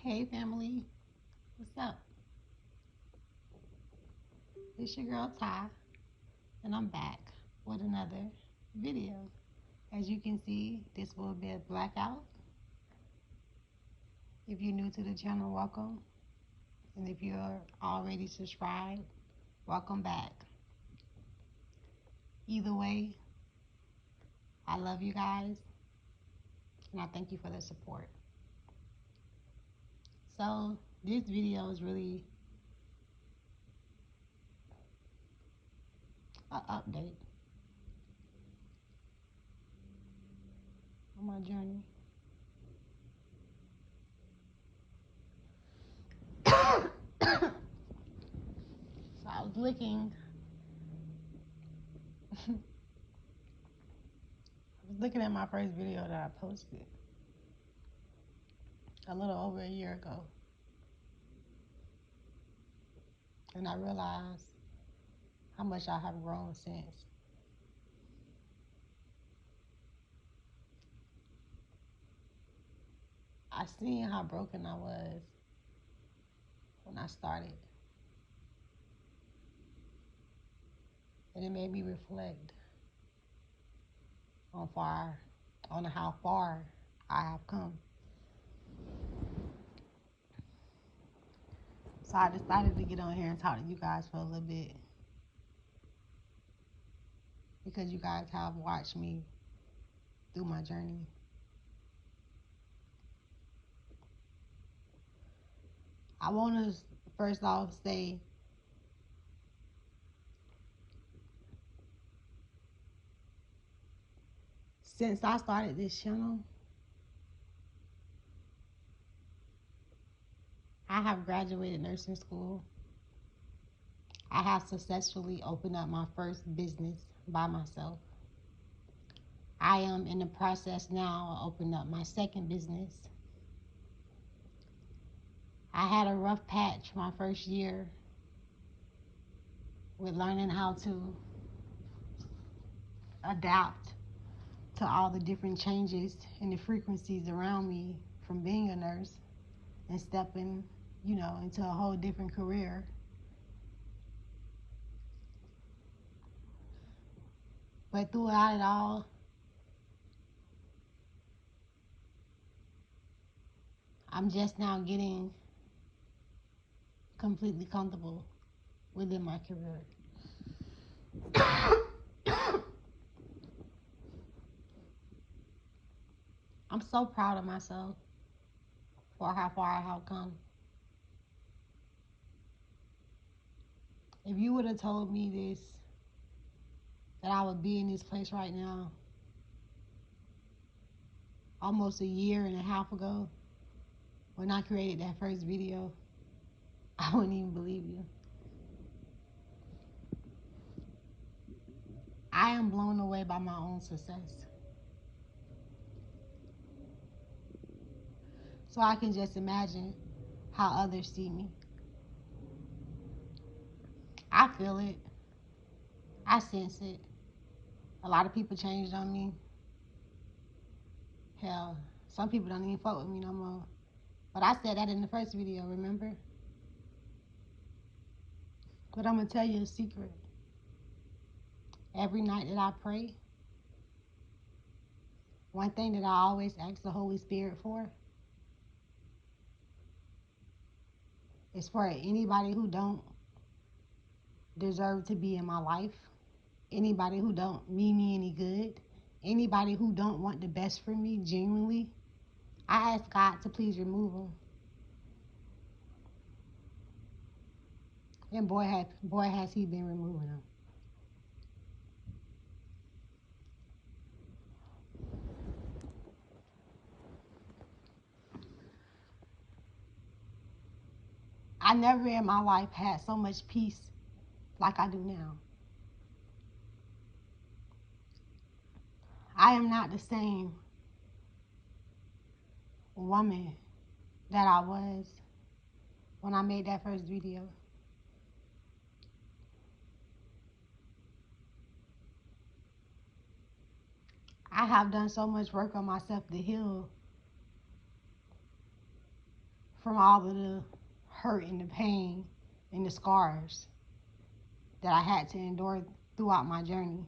Hey family, what's up? It's your girl Ty, and I'm back with another video. As you can see, this will be a blackout. If you're new to the channel, welcome. And if you're already subscribed, welcome back. Either way, I love you guys, and I thank you for the support. So, this video is really an update on my journey. So I was looking at my first video that I posted a little over a year ago, and I realized how much I have grown since. I seen how broken I was when I started, and it made me reflect on how far I have come. So I decided to get on here and talk to you guys for a little bit, because you guys have watched me through my journey. I want to first off say, since I started this channel, I have graduated nursing school. I have successfully opened up my first business by myself. I am in the process now of opening up my second business. I had a rough patch my first year with learning how to adapt to all the different changes and the frequencies around me from being a nurse and stepping, into a whole different career. But throughout it all, I'm just now getting completely comfortable within my career. I'm so proud of myself for how far I have come. If you would have told me this, that I would be in this place right now almost a year and a half ago, when I created that first video, I wouldn't even believe you. I am blown away by my own success. So I can just imagine how others see me. I feel it. I sense it. A lot of people changed on me. Hell, some people don't even fuck with me no more. But I said that in the first video, remember? But I'm gonna tell you a secret. Every night that I pray, one thing that I always ask the Holy Spirit for is for anybody who don't deserve to be in my life, anybody who don't mean me any good, anybody who don't want the best for me genuinely, I ask God to please remove them. And boy has he been removing them. I never in my life had so much peace like I do now. I am not the same woman that I was when I made that first video. I have done so much work on myself to heal from all of the hurt and the pain and the scars that I had to endure throughout my journey.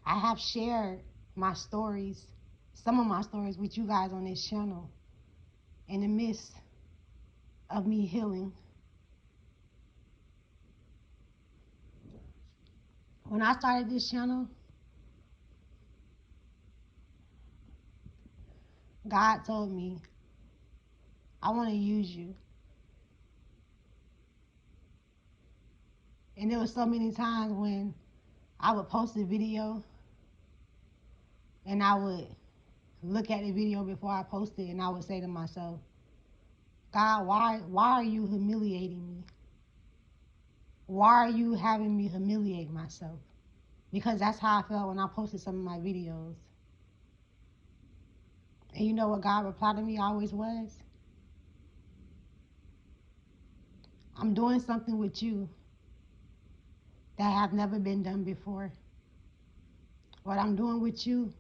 I have shared my stories, some of my stories with you guys on this channel in the midst of me healing. When I started this channel, God told me, I want to use you. And there were so many times when I would post a video and I would look at the video before I posted and I would say to myself, God, why are you humiliating me? Why are you having me humiliate myself? Because that's how I felt when I posted some of my videos. And you know what God replied to me always was? I'm doing something with you that have never been done before. What I'm doing with you,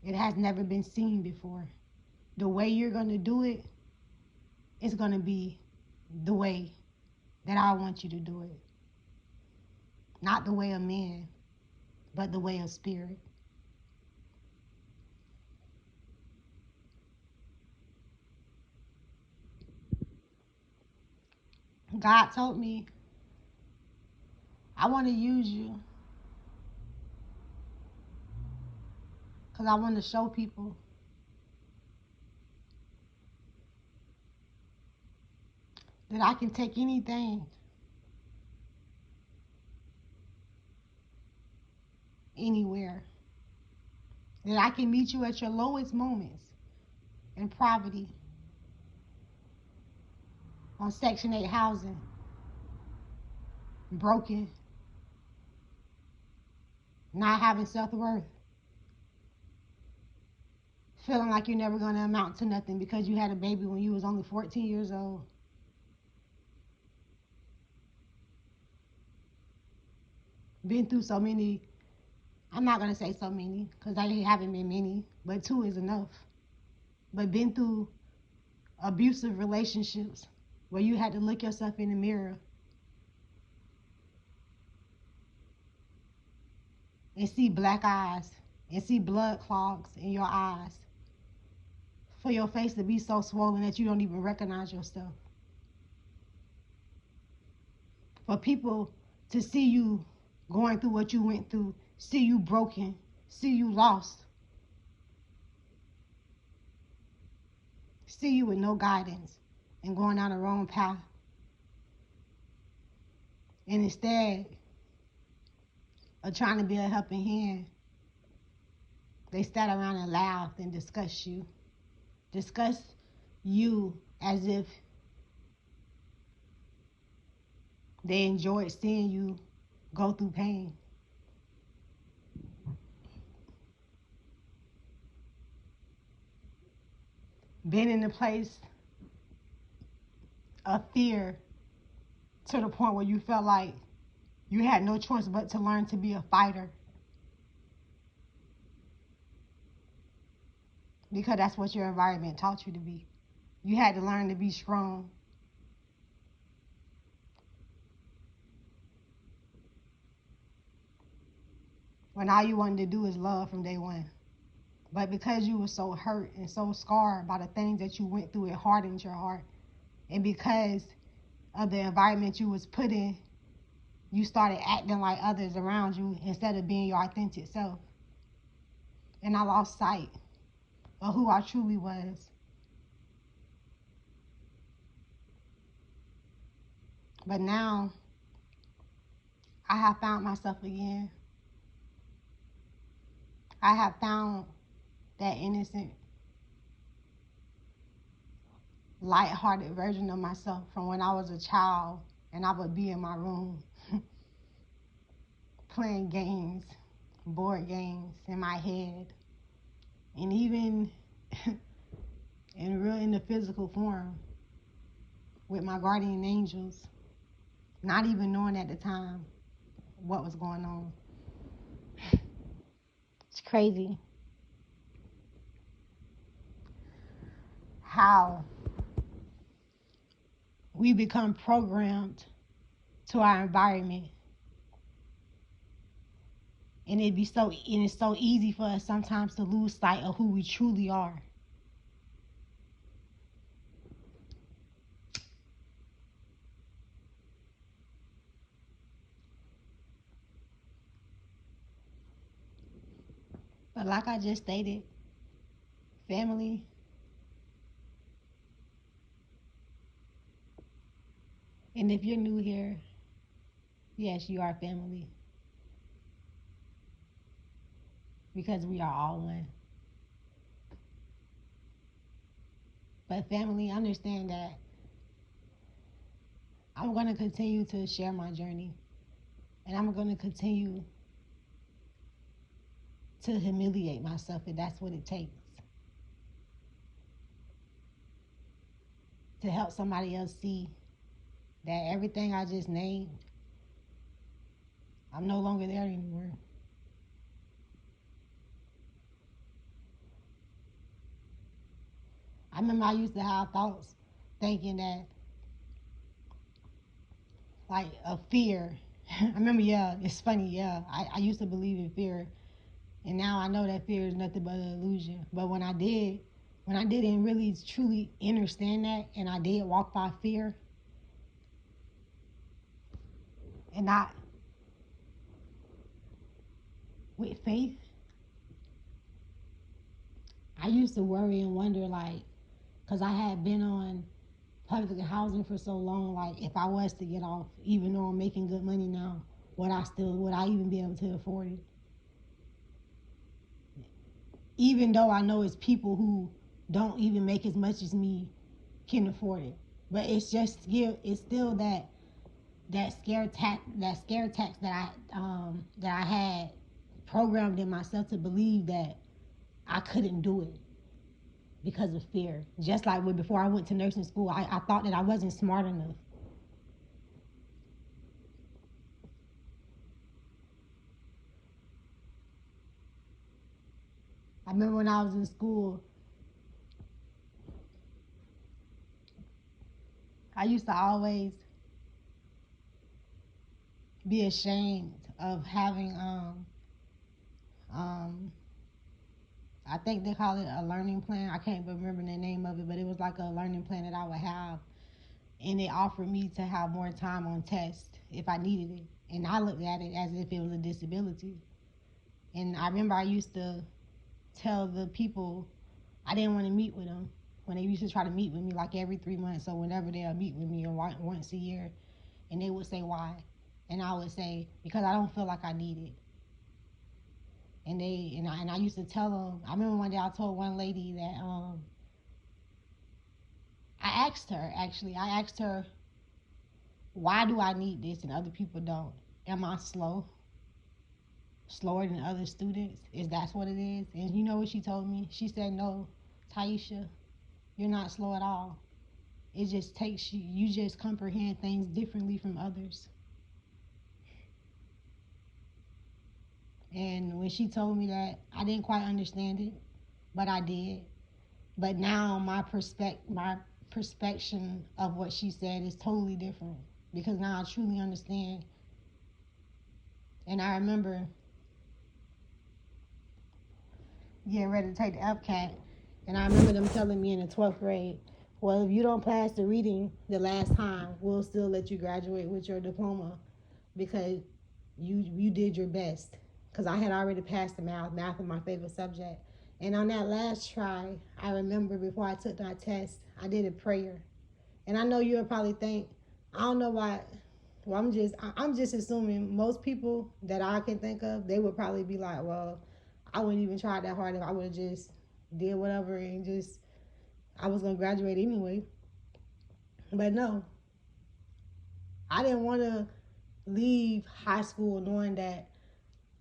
it has never been seen before. The way you're going to do it is going to be the way that I want you to do it. Not the way of man, but the way of spirit. God told me, I want to use you because I want to show people that I can take anything, anywhere. That I can meet you at your lowest moments in poverty, on Section 8 housing, broken, not having self-worth, feeling like you're never going to amount to nothing because you had a baby when you was only 14 years old. Been through so many, I'm not going to say so many because I haven't been many, but 2 is enough. But been through abusive relationships where you had to look yourself in the mirror and see black eyes and see blood clogs in your eyes, for your face to be so swollen that you don't even recognize yourself. For people to see you going through what you went through, see you broken, see you lost, see you with no guidance and going down the wrong path. And instead of trying to be a helping hand, they sat around and laughed and discussed you. Discuss you as if they enjoyed seeing you go through pain. Been in a place of fear to the point where you felt like you had no choice but to learn to be a fighter. Because that's what your environment taught you to be. You had to learn to be strong. When all you wanted to do is love from day one. But because you were so hurt and so scarred by the things that you went through, it hardened your heart. And because of the environment you was put in, you started acting like others around you instead of being your authentic self. And I lost sight of who I truly was. But now, I have found myself again. I have found that innocent, light-hearted version of myself from when I was a child and I would be in my room playing games, board games in my head, and even in the physical form with my guardian angels, not even knowing at the time what was going on. It's crazy how we become programmed to our environment, and it's so easy for us sometimes to lose sight of who we truly are. But like I just stated, family, and if you're new here, yes, you are family, because we are all one. But family, understand that I'm going to continue to share my journey, and I'm going to continue to humiliate myself if that's what it takes to help somebody else see that everything I just named, I'm no longer there anymore. I remember I used to have thoughts thinking that, like, a fear. I remember, yeah, it's funny, yeah. I used to believe in fear, and now I know that fear is nothing but an illusion. But when I didn't really truly understand that, and I did walk by fear, and not with faith, I used to worry and wonder, like, because I had been on public housing for so long, like, if I was to get off, even though I'm making good money now, would I even be able to afford it? Even though I know it's people who don't even make as much as me can afford it. But it's still that scare tax that I had programmed in myself to believe that I couldn't do it because of fear. Just like when before I went to nursing school, I thought that I wasn't smart enough. I remember when I was in school, I used to always be ashamed of having um I think they call it a learning plan. I can't remember the name of it, but it was like a learning plan that I would have, and it offered me to have more time on test if I needed it. And I looked at it as if it was a disability. And I remember I used to tell the people I didn't want to meet with them when they used to try to meet with me like every 3 months. So whenever they'll meet with me or once a year, and they would say why, and I would say because I don't feel like I need it. And I used to tell them. I remember one day I told one lady that I asked her, why do I need this and other people don't? Am I slower than other students? Is that's what it is? And you know what she told me? She said, no, Taisha, you're not slow at all. It just takes you just comprehend things differently from others. And when she told me that, I didn't quite understand it, but I did. But now my perspective of what she said is totally different because now I truly understand. And I remember getting ready to take the FCAT, and I remember them telling me in the 12th grade, well, if you don't pass the reading the last time, we'll still let you graduate with your diploma because you did your best. Because I had already passed the math. Math was my favorite subject. And on that last try, I remember before I took that test, I did a prayer. And I know you'll probably think, I don't know why. Well, I'm just assuming most people that I can think of, they would probably be like, well, I wouldn't even try that hard if I would have just did whatever and just I was gonna graduate anyway. But no, I didn't want to leave high school knowing that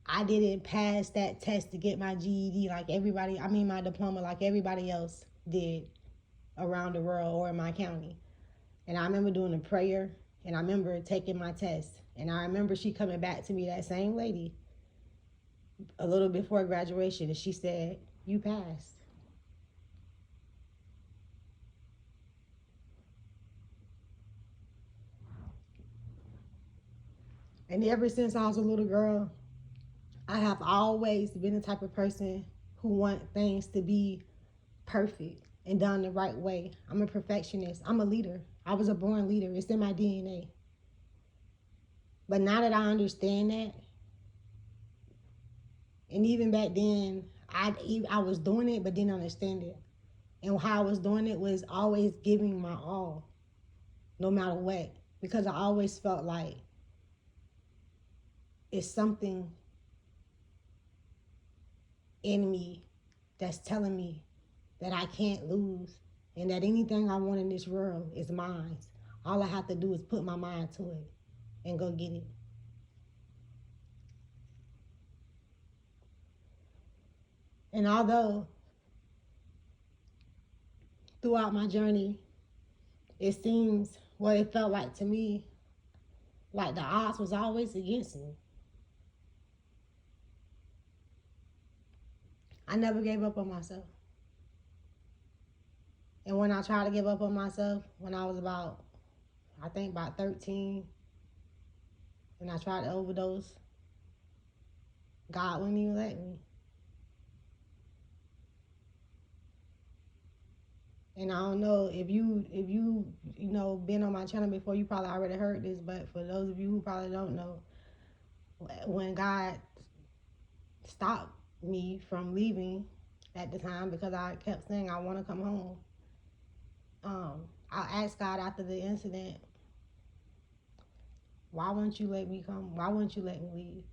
I didn't pass that test to get my GED like everybody. I mean my diploma like everybody else did around the world or in my county. And I remember doing a prayer, and I remember taking my test, and I remember she coming back to me, that same lady, a little before graduation, and she said, you passed. And ever since I was a little girl, I have always been the type of person who want things to be perfect and done the right way. I'm a perfectionist. I'm a leader. I was a born leader. It's in my DNA. But now that I understand that, and even back then, I was doing it but didn't understand it. And how I was doing it was always giving my all, no matter what. Because I always felt like it's something in me that's telling me that I can't lose and that anything I want in this world is mine. All I have to do is put my mind to it and go get it. And although throughout my journey, it seems what it felt like to me, like the odds was always against me. I never gave up on myself. And when I tried to give up on myself, when I was I think about 13, and I tried to overdose, God wouldn't even let me. And I don't know if you know been on my channel before, you probably already heard this, but for those of you who probably don't know, when God stopped me from leaving at the time because I kept saying I want to come home, I asked God after the incident, why won't you let me come? Why won't you let me leave?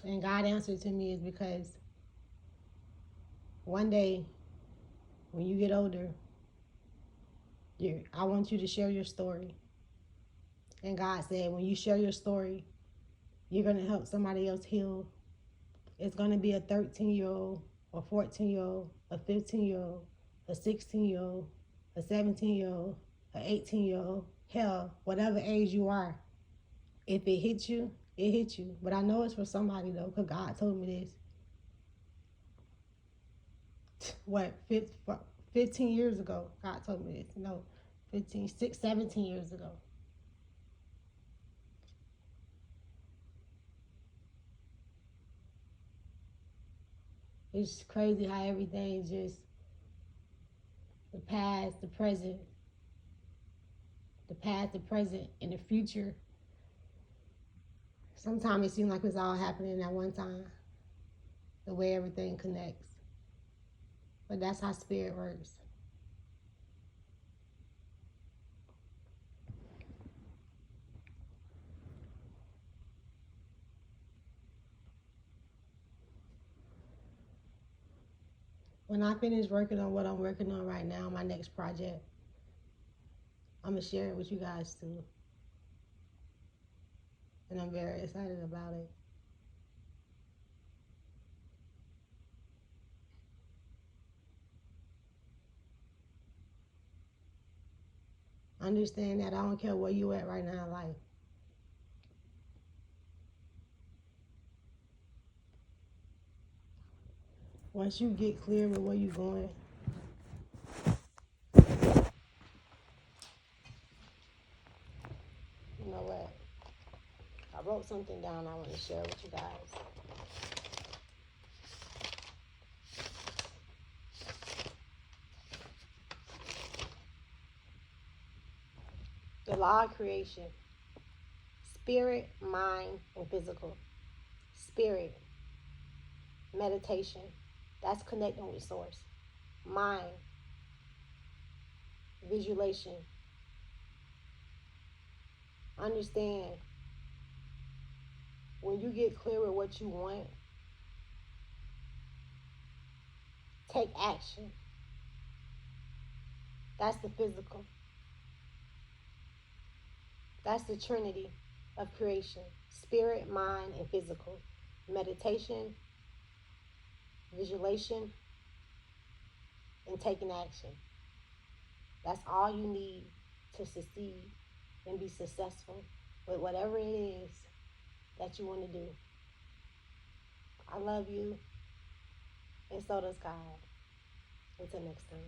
And God answered to me is because one day when you get older, I want you to share your story. And God said, when you share your story, you're going to help somebody else heal. It's going to be a 13-year-old, a 14-year-old, a 15-year-old, a 16-year-old, a 17-year-old, an 18-year-old, hell, whatever age you are. If it hits you, it hits you. But I know it's for somebody, though, because God told me this. What, 15 years ago, God told me this. No, 17 years ago. It's crazy how everything just the past, the present, and the future. Sometimes it seems like it's all happening at one time, the way everything connects. But that's how spirit works. When I finish working on what I'm working on right now, my next project, I'm going to share it with you guys too. And I'm very excited about it. Understand that I don't care where you at right now in life. Once you get clear with where you're going, you know what? I wrote something down I want to share with you guys. The law of creation. Spirit, mind, and physical. Spirit, meditation. That's connecting with source. Mind, visualization. Understand, when you get clear with what you want, take action. That's the physical. That's the trinity of creation. Spirit, mind, and physical. Meditation, visualization, and taking action. That's all you need to succeed and be successful with whatever it is that you want to do. I love you, and so does God. Until next time.